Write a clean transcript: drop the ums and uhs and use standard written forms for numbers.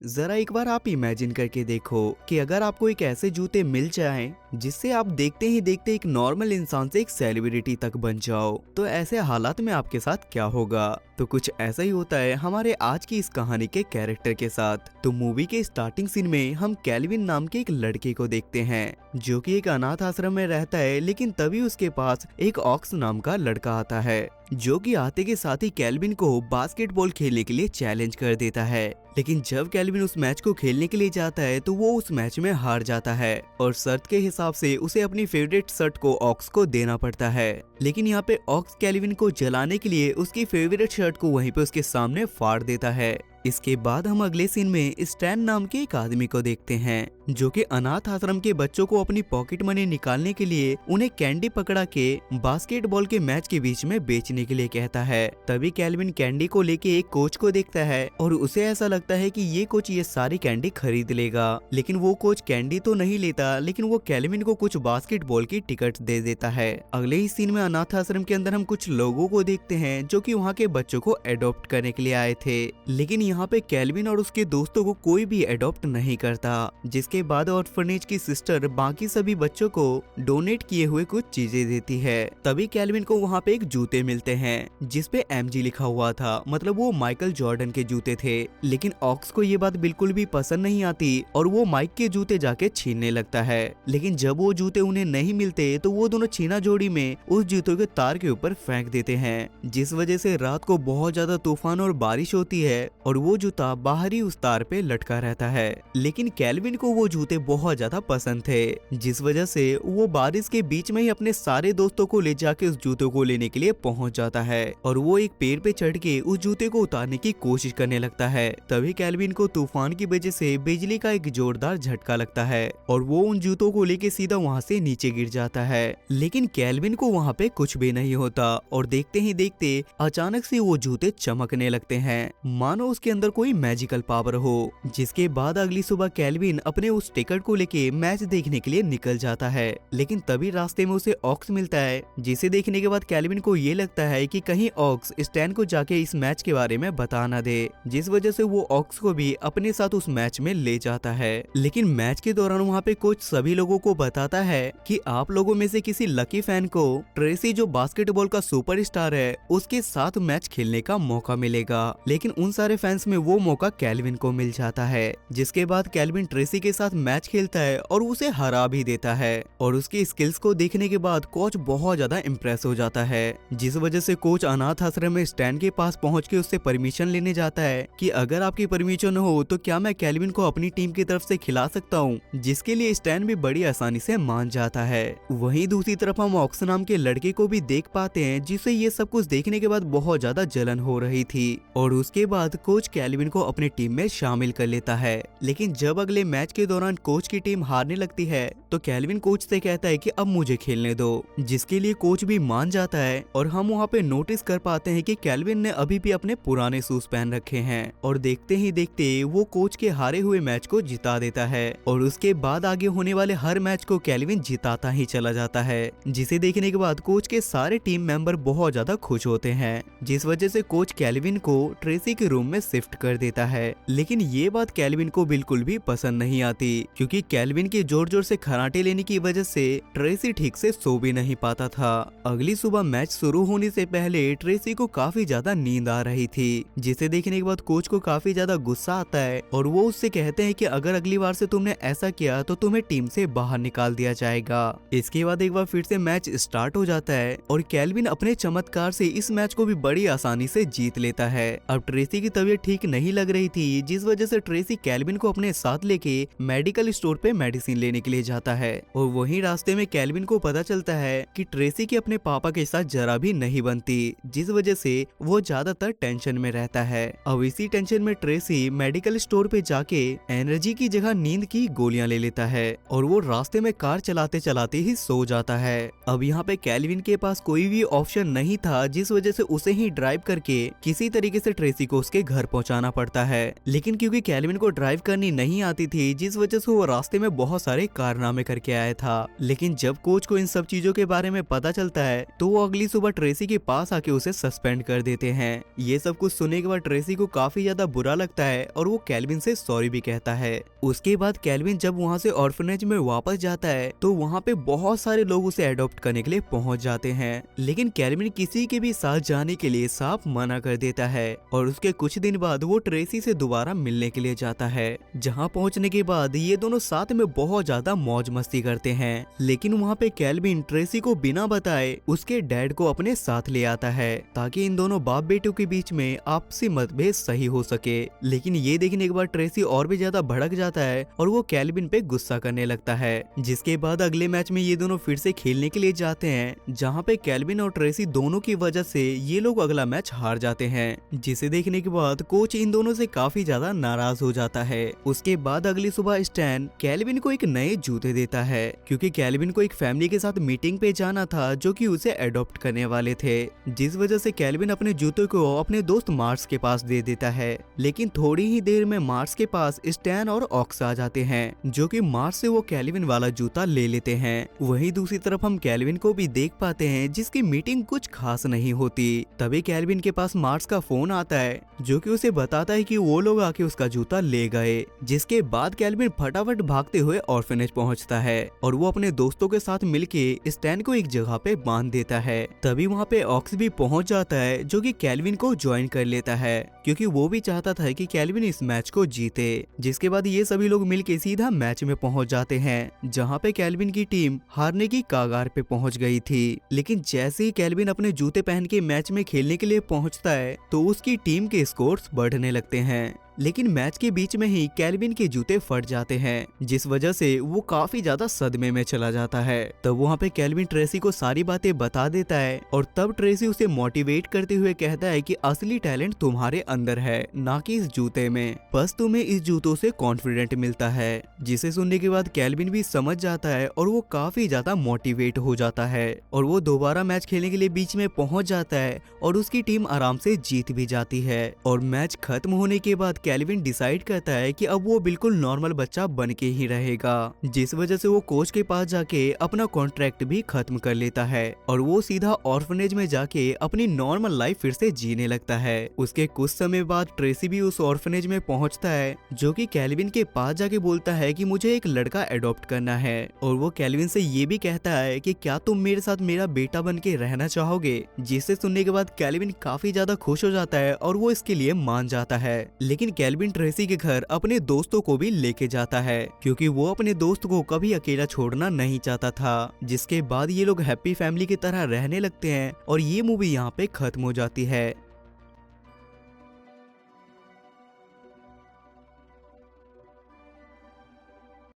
जरा एक बार आप इमेजिन करके देखो कि अगर आपको एक ऐसे जूते मिल जाएं जिससे आप देखते ही देखते एक नॉर्मल इंसान से एक सेलिब्रिटी तक बन जाओ, तो ऐसे हालात में आपके साथ क्या होगा। तो कुछ ऐसा ही होता है हमारे आज की इस कहानी के कैरेक्टर के साथ। तो मूवी के स्टार्टिंग सीन में हम कैल्विन नाम के एक लड़के को देखते हैं जो कि एक अनाथ आश्रम में रहता है, लेकिन तभी उसके पास एक ऑक्स नाम का लड़का आता है जो कि आते के साथ ही कैल्विन को बास्केटबॉल खेलने के लिए चैलेंज कर देता है। लेकिन जब कैल्विन उस मैच को खेलने के लिए जाता है तो वो उस मैच में हार जाता है और शर्त के हिसाब से उसे अपनी फेवरेट शर्ट को ऑक्स को देना पड़ता है। लेकिन यहाँ पे ऑक्स कैल्विन को जलाने के लिए उसकी फेवरेट शर्ट को वहीं पे उसके सामने फाड़ देता है। इसके बाद हम अगले सीन में स्टैन नाम के एक आदमी को देखते हैं जो कि अनाथ आश्रम के बच्चों को अपनी पॉकेट मनी निकालने के लिए उन्हें कैंडी पकड़ा के बास्केटबॉल के मैच के बीच में बेचने के लिए कहता है। तभी कैल्विन कैंडी को लेके एक कोच को देखता है और उसे ऐसा लगता है कि ये कोच ये सारी कैंडी खरीद लेगा, लेकिन वो कोच कैंडी तो नहीं लेता, लेकिन वो कैल्विन को कुछ बास्केटबॉल की टिकट दे देता है। अगले ही सीन में अनाथ आश्रम के अंदर हम कुछ लोगों को देखते हैं जो कि वहाँ के बच्चों को अडॉप्ट करने के लिए आए थे, लेकिन यहाँ पे कैल्विन और उसके दोस्तों को कोई भी अडॉप्ट नहीं करता। जिसके बाद ऑर्फनेज की सिस्टर बाकी सभी बच्चों को डोनेट किए हुए कुछ चीजें देती है। तभी कैल्विन को वहाँ पे एक जूते मिलते हैं जिसपे एमजी लिखा हुआ था, मतलब वो माइकल जॉर्डन के जूते थे। लेकिन ऑक्स को ये बात बिल्कुल भी पसंद नहीं आती और वो माइक के जूते जाके छीनने लगता है। लेकिन जब वो जूते उन्हें नहीं मिलते तो वो दोनों छीना जोड़ी में उस जूतों के तार के ऊपर फेंक देते हैं, जिस वजह से रात को बहुत ज्यादा तूफान और बारिश होती है और वो जूता बाहर ही उस तार पे लटका रहता है। लेकिन कैल्विन को वो जूते बहुत ज्यादा पसंद थे, जिस वजह से वो बारिश के बीच में ही अपने सारे दोस्तों को ले जाके उस जूतों को लेने के लिए पहुंच जाता है और वो एक पेड़ पे चढ़ के उस जूते को उतारने की कोशिश करने लगता है। तभी कैल्विन को तूफान की वजह से बिजली का एक जोरदार झटका लगता है और वो उन जूतों को लेके सीधा वहाँ से नीचे गिर जाता है। लेकिन कैल्विन को वहाँ पे कुछ भी नहीं होता और देखते ही देखते अचानक से वो जूते चमकने लगते हैं, मानो उसके अंदर कोई मैजिकल पावर हो। जिसके बाद अगली सुबह कैल्विन अपने उस टिकट को लेके मैच देखने के लिए निकल जाता है, लेकिन तभी रास्ते में उसे ऑक्स मिलता है, जिसे देखने के बाद कैल्विन को ये लगता है कि कहीं ऑक्स स्टैन को जाके इस मैच के बारे में बता ना दे, जिस वजह से वो ऑक्स को भी अपने साथ उस मैच में ले जाता है। लेकिन मैच के दौरान वहाँ पे कोच सभी लोगों को बताता है कि आप लोगों में से किसी लकी फैन को ट्रेसी जो बास्केटबॉल का सुपरस्टार है उसके साथ मैच खेलने का मौका मिलेगा। लेकिन उन सारे फैंस में वो मौका कैल्विन को मिल जाता है, जिसके बाद कैल्विन ट्रेसी के साथ मैच खेलता है और उसे हरा भी देता है और उसकी स्किल्स को देखने के बाद कोच बहुत ज्यादा इम्प्रेस हो जाता है, जिस वजह से कोच अनाथ आश्रम में स्टैन के पास पहुंच के उससे परमिशन लेने जाता है कि अगर आपकी परमिशन हो तो क्या मैं कैल्विन को अपनी टीम की तरफ से खिला सकता हूँ, जिसके लिए स्टैन भी बड़ी आसानी से मान जाता है। वहीं दूसरी तरफ हम ऑक्स नाम के लड़के को भी देख पाते हैं जिसे ये सब कुछ देखने के बाद बहुत ज्यादा जलन हो रही थी और उसके बाद कोच कैल्विन को अपनी टीम में शामिल कर लेता है। लेकिन जब अगले मैच के दौरान कोच की टीम हारने लगती है तो कैल्विन कोच से कहता है कि अब मुझे खेलने दो, जिसके लिए कोच भी मान जाता है और हम वहाँ पे नोटिस कर पाते हैं कि कैल्विन ने अभी भी अपने पुराने शूज पहन रखे हैं और देखते ही देखते वो कोच के हारे हुए मैच को जिता देता है और उसके बाद आगे होने वाले हर मैच को कैल्विन जिताता ही चला जाता है, जिसे देखने के बाद कोच के सारे टीम मेंबर बहुत ज्यादा खुश होते हैं, जिस वजह से कोच कैल्विन को ट्रेसी के रूम में शिफ्ट कर देता है। लेकिन ये बात कैल्विन को बिल्कुल भी पसंद नहीं आती क्योंकि कैल्विन के जोर जोर से खराटे लेने की वजह से ट्रेसी ठीक से सो भी नहीं पाता था। अगली सुबह मैच शुरू होने से पहले ट्रेसी को काफी ज्यादा नींद आ रही थी, जिसे देखने के बाद कोच को काफी ज्यादा गुस्सा आता है और वो उससे कहते हैं कि अगर अगली बार से तुमने ऐसा किया तो तुम्हें टीम से बाहर निकाल दिया जाएगा। इसके बाद एक बार फिर से मैच स्टार्ट हो जाता है और कैल्विन अपने चमत्कार से इस मैच को भी बड़ी आसानी से जीत लेता है। अब ट्रेसी की तबीयत ठीक नहीं लग रही थी, जिस वजह से ट्रेसी कैल्विन को अपने साथ लेके मेडिकल स्टोर पे मेडिसिन लेने के लिए जाता है और वहीं रास्ते में कैल्विन को पता चलता है कि ट्रेसी की अपने पापा के साथ जरा भी नहीं बनती, जिस वजह से वो ज्यादातर टेंशन में रहता है। अब इसी टेंशन में ट्रेसी मेडिकल स्टोर पे जाके एनर्जी की जगह नींद की गोलियां ले लेता है और वो रास्ते में कार चलाते चलाते ही सो जाता है। अब यहाँ पे कैल्विन के पास कोई भी ऑप्शन नहीं था, जिस वजह से उसे ही ड्राइव करके किसी तरीके से ट्रेसी को उसके घर पहुंचाना पड़ता है। लेकिन क्योंकि कैल्विन को ड्राइव करनी नहीं आती थी, जिस वजह से वो रास्ते में बहुत सारे कारनामे करके आया था। लेकिन जब कोच को इन सब चीजों के बारे में पता चलता है तो वो अगली सुबह ट्रेसी के पास आके उसे सस्पेंड कर देते हैं। ये सब कुछ सुनने के बाद ट्रेसी को काफी ज्यादा बुरा लगता है और वो कैल्विन से सॉरी भी कहता है। उसके बाद कैल्विन जब वहाँ से ऑर्फनेज में वापस जाता है तो वहाँ पे बहुत सारे लोग उसे अडॉप्ट करने के लिए पहुँच जाते हैं। लेकिन कैल्विन किसी के भी साथ जाने के लिए साफ मना कर देता है और उसके कुछ दिन बाद वो ट्रेसी से दोबारा मिलने के लिए जाता है। जहाँ पहुँचने के बाद ये दोनों साथ में बहुत ज्यादा मौज मस्ती करते हैं। लेकिन वहाँ पे कैल्विन ट्रेसी को बिना बताए उसके डैड को अपने साथ ले आता है ताकि इन दोनों बाप बेटों के बीच में आपसी मतभेद सही हो सके। लेकिन ये देखने के बाद ट्रेसी और भी ज्यादा भड़क जाता है और वो कैल्विन पे गुस्सा करने लगता है। जिसके बाद अगले मैच में ये दोनों फिर से खेलने के लिए जाते हैं, जहाँ पे कैल्विन और ट्रेसी दोनों की वजह से ये लोग अगला मैच हार जाते हैं। जिसे देखने के बाद कोच इन दोनों से काफी ज्यादा नाराज हो जाता है। उसके बाद अगली सुबह स्टैन कैल्विन को एक नए जूते देता है क्योंकि कैल्विन को एक फैमिली के साथ मीटिंग पे जाना था जो कि उसे अडॉप्ट करने वाले थे। जिस वजह से कैल्विन अपने जूते को अपने दोस्त मार्स के पास दे देता है। लेकिन थोड़ी ही देर में मार्स के पास स्टैन और ऑक्स आ जाते हैं जो कि मार्स से वो कैल्विन वाला जूता ले लेते हैं। वहीं दूसरी तरफ हम कैल्विन को भी देख पाते हैं जिसकी मीटिंग कुछ खास नहीं होती। तभी कैल्विन के पास मार्स का फोन आता है जो कि उसे बताता है कि वो लोग आके उसका जूता ले गए। जिसके बाद कैल्विन फटाफट भागते हुए ऑर्फनेज पहुंचता है और वो अपने दोस्तों के साथ मिलके स्टैन को एक जगह पे बांध देता है। तभी वहाँ पे ऑक्स भी पहुंच जाता है जो कि कैल्विन को ज्वाइन कर लेता है क्योंकि वो भी चाहता था कि कैल्विन इस मैच को जीते। जिसके बाद ये सभी लोग मिलके सीधा मैच में पहुंच जाते हैं जहाँ पे कैल्विन की टीम हारने की कगार पे पहुंच गई थी। लेकिन जैसे ही कैल्विन अपने जूते पहन के मैच में खेलने के लिए पहुंचता है तो उसकी टीम के स्कोर्स बढ़ने लगते हैं। लेकिन मैच के बीच में ही कैल्विन के जूते फट जाते हैं जिस वजह से वो काफी ज्यादा सदमे में चला जाता है। तब वहाँ पे कैल्विन ट्रेसी को सारी बातें बता देता है और तब ट्रेसी उसे मोटिवेट करते हुए कहता है कि असली टैलेंट तुम्हारे अंदर है, ना कि इस जूते में। बस तुम्हें इस जूतों से कॉन्फिडेंट मिलता है। जिसे सुनने के बाद कैल्विन भी समझ जाता है और वो काफी ज्यादा मोटिवेट हो जाता है और वो दोबारा मैच खेलने के लिए बीच में पहुंच जाता है और उसकी टीम आराम से जीत भी जाती है। और मैच खत्म होने के बाद कैल्विन डिसाइड करता है कि अब वो बिल्कुल नॉर्मल बच्चा बन के ही रहेगा। जिस वजह से वो कोच के पास जाके अपना कॉन्ट्रैक्ट भी खत्म कर लेता है और वो सीधा ऑर्फनेज में जाके अपनी नॉर्मल लाइफ फिर से जीने लगता है। उसके कुछ समय बाद ट्रेसी भी उस ऑर्फनेज में पहुंचता है जो कि कैल्विन के पास जाके बोलता है कि मुझे एक लड़का अडॉप्ट करना है और वो कैल्विन से ये भी कहता है कि क्या तुम मेरे साथ मेरा बेटा बन के रहना चाहोगे। जिसे सुनने के बाद कैल्विन काफी ज्यादा खुश हो जाता है और वो इसके लिए मान जाता है। लेकिन कैल्विन ट्रेसी के घर अपने दोस्तों को भी लेके जाता है क्योंकि वो अपने दोस्त को कभी अकेला छोड़ना नहीं चाहता था। जिसके बाद ये लोग हैप्पी फैमिली की तरह रहने लगते हैं और ये मूवी यहाँ पे खत्म हो जाती है।